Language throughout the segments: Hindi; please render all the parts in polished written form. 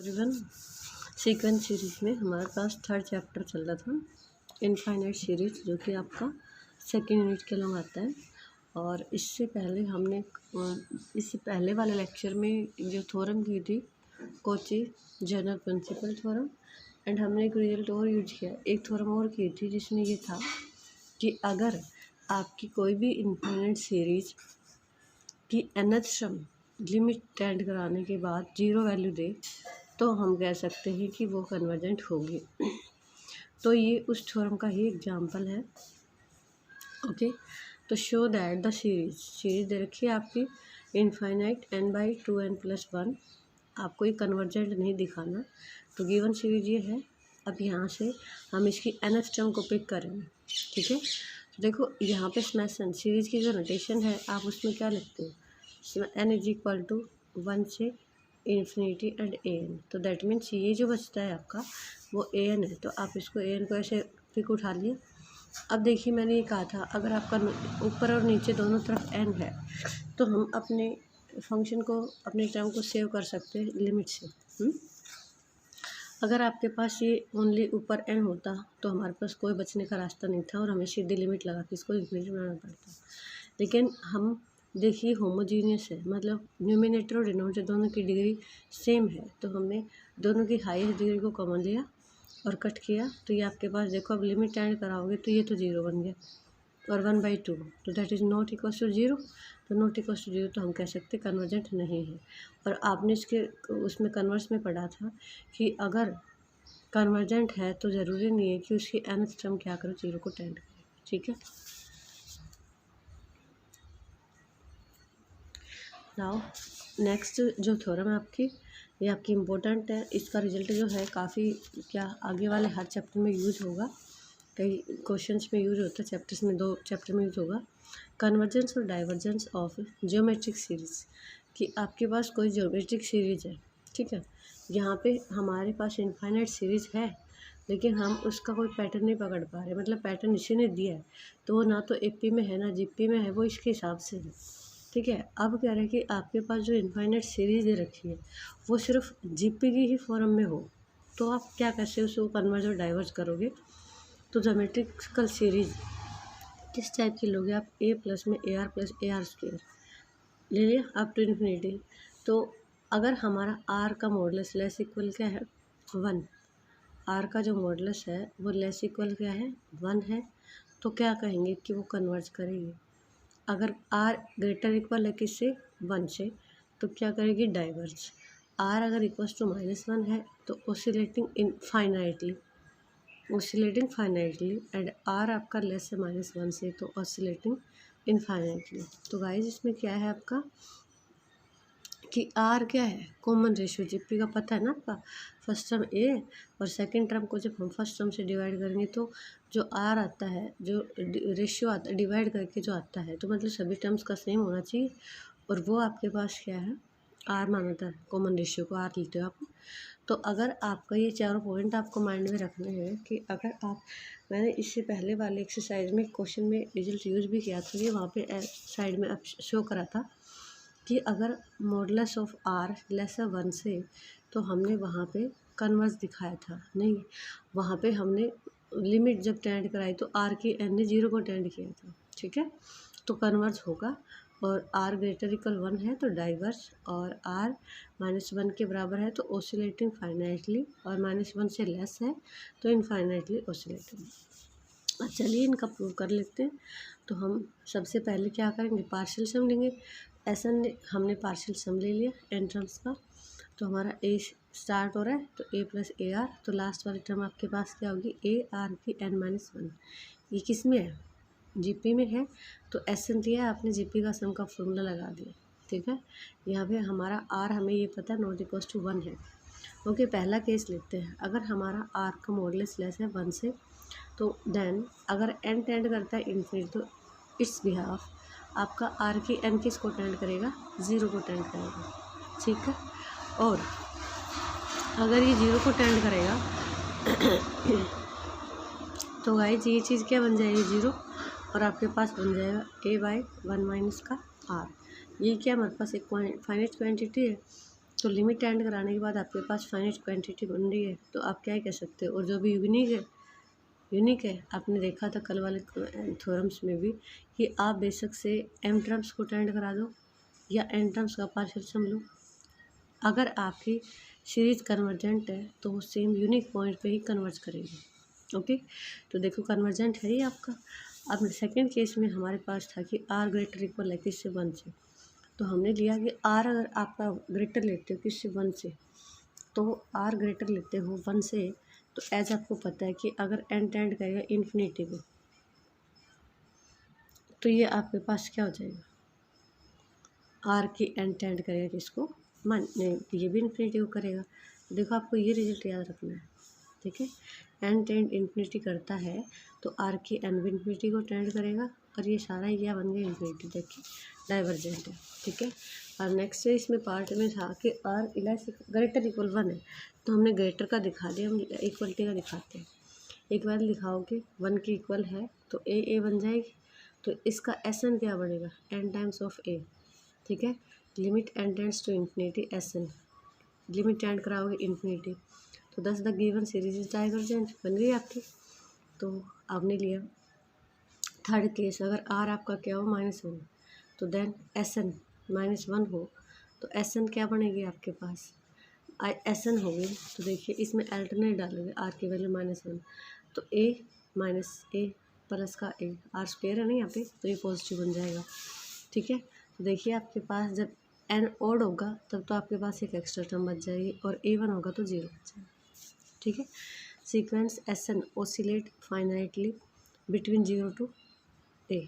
एवरीवन, सीक्वेंस सीरीज में हमारे पास थर्ड चैप्टर चल रहा था, इनफाइनाइट सीरीज, जो कि आपका सेकेंड यूनिट के लोग आता है। और इससे पहले वाले लेक्चर में जो थ्योरम की थी, Cauchy general principle theorem, and हमने एक रिजल्ट और यूज किया, एक थ्योरम और की थी जिसमें ये था कि अगर आपकी कोई भी इनफाइनाइट सीरीज की nth टर्म लिमिट टेंड कराने के बाद जीरो वैल्यू दे तो हम कह सकते हैं कि वो कन्वर्जेंट होगी। तो ये उस थ्योरम का ही एग्जांपल है। ओके, तो शो दैट द सीरीज दे रखी है आपकी इनफाइनाइट n/2n+1, आपको ये कन्वर्जेंट नहीं दिखाना। तो गिवन सीरीज ये है। अब यहाँ से हम इसकी nth टर्म को पिक करेंगे, ठीक है। तो देखो यहाँ पे स्मैशन सीरीज की जो नोटेशन है, आप उसमें क्या लिखते हो, n=1 से इन्फिनिटी एंड an। तो दैट मीन्स ये जो बचता है आपका वो an है। तो आप इसको an को ऐसे पिक उठा लिए। अब देखिए, मैंने ये कहा था अगर आपका ऊपर और नीचे दोनों तरफ n है तो हम अपने फंक्शन को, अपने टर्म को सेव कर सकते हैं लिमिट से। अगर आपके पास ये ओनली ऊपर n होता तो हमारे पास कोई बचने का रास्ता नहीं था और हमें सीधी लिमिट लगा के इसको इन्फिनिटी बनाना पड़ता। लेकिन हम देखिए होमोजीनियस है, मतलब न्यूमिनेटर और डिनोमिनेटर दोनों की डिग्री सेम है, तो हमने दोनों की हाईएस्ट डिग्री को कॉमन लिया और कट किया। तो ये आपके पास देखो, अब लिमिट एंड कराओगे तो ये तो जीरो बन गया और 1/2, तो that is not equal to zero. तो नॉट इक्वल टू जीरो तो हम कह सकते कन्वर्जेंट नहीं है। और आपने इसके उसमें कन्वर्स में पढ़ा था कि अगर कन्वर्जेंट है तो ज़रूरी नहीं है कि उसकी nth टर्म क्या करो, जीरो को टेंड करे, ठीक है। नाउ नेक्स्ट जो थ्योरम है आपकी, ये आपकी इम्पोर्टेंट है। इसका रिजल्ट जो है काफ़ी क्या आगे वाले हर चैप्टर में यूज होगा, कई क्वेश्चंस में यूज होता है, चैप्टर्स में 2 चैप्टर में यूज होगा। कन्वर्जेंस और डाइवर्जेंस ऑफ ज्योमेट्रिक सीरीज, कि आपके पास कोई ज्योमेट्रिक सीरीज है, ठीक है। यहाँ पे हमारे पास इनफाइनाइट सीरीज है लेकिन हम उसका कोई पैटर्न नहीं पकड़ पा रहे, मतलब पैटर्न इसी ने दिया है तो वो ना तो एपी में है ना जीपी में है, वो इसके हिसाब से है, ठीक है। अब कह रहे हैं कि आपके पास जो इनफाइनाइट सीरीज दे रखी है वो सिर्फ जीपी की ही फॉर्म में हो, तो आप क्या कैसे उसको कन्वर्ज और डाइवर्ज करोगे। तो ज्योमेट्रिकल सीरीज किस टाइप की लोगे आप, a प्लस में AR+AR² ले लिया अप टू इन्फिनिटी। तो अगर हमारा r का मॉडुलस लेस इक्वल क्या है 1, r का जो मॉडुलस है वो लेस इक्वल क्या है 1 है, तो क्या कहेंगे कि वो कन्वर्ज करेगी। अगर r ग्रेटर इक्वल है किससे 1 से, तो क्या करेगी डाइवर्ज। r अगर इक्वल्स टू -1 है तो ऑसिलेटिंग फाइनाइटली एंड r आपका लेस है -1 से, तो ऑसिलेटिंग इनफाइनाइटली। तो गाइस इसमें क्या है आपका कि r क्या है कॉमन रेशियो, जीपी का पता है ना आपका, फर्स्ट टर्म a और सेकंड टर्म को जब हम फर्स्ट टर्म से डिवाइड करेंगे तो जो r आता है, जो रेशियो आता है डिवाइड करके जो आता है, तो मतलब सभी टर्म्स का सेम होना चाहिए। और वो आपके पास क्या है r माना था, कॉमन रेशियो को r लेते हो आप। तो अगर आपका ये चारों पॉइंट आपको माइंड में रखने हैं कि अगर आप, मैंने इससे पहले वाले एक्सरसाइज में क्वेश्चन में रिजल्ट यूज भी किया था, ये वहाँ पे साइड में शो करा था कि अगर मॉडुलस ऑफ r लेस 1 से, तो हमने वहाँ पे कन्वर्स दिखाया था, नहीं वहाँ पे हमने लिमिट जब टेंड कराई तो r की n ने 0 को टेंड किया था, ठीक है। तो कन्वर्स होगा और r ग्रेटर इक्वल 1 है तो डाइवर्स, और r -1 के बराबर है तो ऑसिलेटिंग फाइनाइटली, और -1 से लेस है तो इनफाइनाइटली ऑसिलेटिंग। चलिए इनका प्रूव कर लेते हैं। तो हम सबसे पहले क्या करेंगे, पार्शियल सम लेंगे। ऐसा हमने पार्शियल सम ले लिया एन टर्म्स का, तो हमारा a स्टार्ट हो रहा है तो a + AR, तो लास्ट वाली टर्म आपके पास क्या होगी AR की n-1। ये किस में है, जीपी में है, तो एसन दिया आपने, जीपी का सम का फॉर्मूला लगा दिया, ठीक है। यहाँ पे हमारा r हमें ये पता है नॉट इक्वल टू 1 है। ओके, पहला केस लेते हैं। अगर हमारा r का मॉडुलस लेस है 1 से, तो देन अगर n टेंड करता है इन्फिनिटी, तो इट्स बिहाफ आपका r की n किसको टेंड करेगा, 0 को टेंड करेगा, ठीक है। और अगर ये 0 को टेंड करेगा तो गाइस ये चीज़ क्या बन जाएगी 0, और आपके पास बन जाएगा a/1 - का r। ये क्या हमारे पास एक फाइनाइट क्वांटिटी है, तो लिमिट एंड कराने के बाद आपके पास फाइनाइट क्वांटिटी बन रही है, तो आप क्या कह सकते हो। और जो भी यूनिक है आपने देखा था कल वाले थ्योरम्स में भी कि आप बेशक से एम टर्म्स को टेंड करा दो या एन टर्म्स का पार्शियल सम लो, अगर आपकी सीरीज कन्वर्जेंट है तो वो सेम यूनिक पॉइंट पे ही कन्वर्ज करेगी। ओके, तो देखो कन्वर्जेंट है ही आपका। अब सेकंड केस में हमारे पास था कि आर ग्रेटर इक्वल है किससे 1 से, तो हमने लिया कि आर अगर आपका ग्रेटर लेते हो किससे 1 से, तो आर ग्रेटर लेते हो 1 से, तो एज आपको पता है कि अगर एन टेंड करेगा इन्फिनिटी को, तो ये आपके पास क्या हो जाएगा, आर की एन टेंड करेगा किसको, मान ये भी इन्फिनिटी को करेगा। देखो आपको ये रिजल्ट याद रखना है, ठीक है। एन टेंड इन्फिनिटी करता है तो आर की एन भी इन्फिनिटी को टेंड करेगा, और ये सारा ही क्या बन गया, इन्फिनिटी। देखिए डाइवर्जेंट है, ठीक है। और नेक्स्ट से इसमें पार्ट में था कि आर इलेस ग्रेटर इक्वल 1 है, तो हमने ग्रेटर का दिखा दिया, हम इक्वलिटी का दिखाते हैं। एक बार लिखाओगे 1 की इक्वल है तो ए बन जाएगी, तो इसका एस एन क्या बनेगा, एन टाइम्स ऑफ ए, ठीक है। Limit n tends to infinity S n, limit and कराओगे इन्फिनिटी, तो thus the given series is divergent बन गई आपकी। तो आपने लिया थर्ड केस, अगर आर आपका क्या हो -1, तो देन एस एन -1 हो, तो एस एन क्या बनेगी आपके पास, एस एन होगी। तो देखिए इसमें अल्टरनेट डालोगे, आर की वैल्यू -1, तो ए माइनस ए प्लस का ए, आर स्क्वायर है ना यहाँ पे, तो ये पॉजिटिव बन जाएगा, ठीक है। तो देखिए आपके पास जब एन ओड होगा तब तो आपके पास एक एक्स्ट्रा टर्म बच जाएगी, और A1 होगा तो 0 बच जाएगा, ठीक है। Sequence S n oscillate finitely between 0 to A,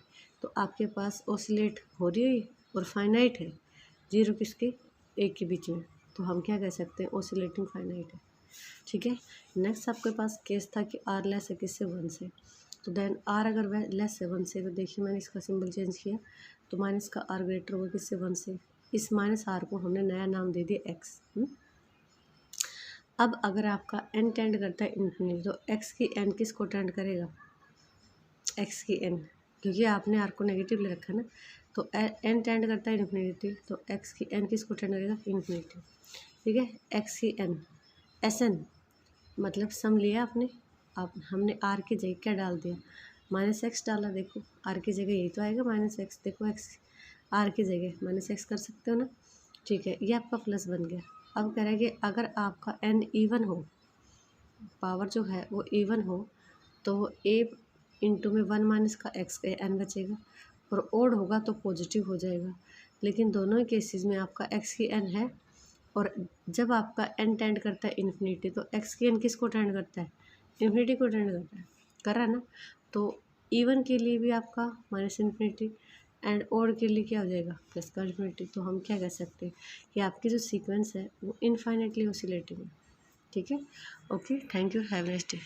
तो आपके पास ओसिलेट हो रही है और फाइनाइट है, 0 किसके, A के बीच में, तो हम क्या कह सकते हैं, ओसिलेटिंग फाइनाइट है, ठीक है। नेक्स्ट आपके पास केस था कि आर लेस है किससे 1 से, तो देन आर अगर वह लेस है 1 से, तो देखिए मैंने इसका सिंबल चेंज किया, तो माइनस का आर ग्रेटर होगा किससे 1 से, इस माइनस आर को हमने नया नाम दे दिया एक्स। अब अगर आपका एन टेंड करता है इन्फिनिटी, तो एक्स की एन किसको टेंड करेगा, एक्स की एन, क्योंकि आपने आर को नेगेटिव ले रखा है ना, तो एन टेंड करता है इन्फिनिटी, तो एक्स की एन किसको टेंड करेगा, इन्फिनिटी, ठीक है। एक्स की एन एस एन मतलब सम लिया आपने, आप हमने आर की जगह क्या डाल दिया, -x डाला, देखो आर की जगह यही तो आएगा -x, देखो एक्स आर की जगह -x कर सकते हो ना, ठीक है। ये आपका प्लस बन गया। अब कह रहा है कि अगर आपका n इवन हो, पावर जो है वो इवन हो, तो a इंटू में 1 माइनस का x n बचेगा, और ओड होगा तो पॉजिटिव हो जाएगा। लेकिन दोनों ही केसेस में आपका x की n है, और जब आपका n टेंड करता है इन्फिनिटी, तो x की n किसको टेंड करता है, इन्फिनिटी को टेंड करता है, कर रहा है ना। तो इवन के लिए भी आपका -इन्फिनिटी, एंड ओड के लिए क्या हो जाएगा, प्लस का इन्फिनिटी। तो हम क्या कह सकते हैं कि आपकी जो सीक्वेंस है वो इनफाइनाइटली ओसिलेटिंग है, ठीक है। Okay, thank you, have a nice day.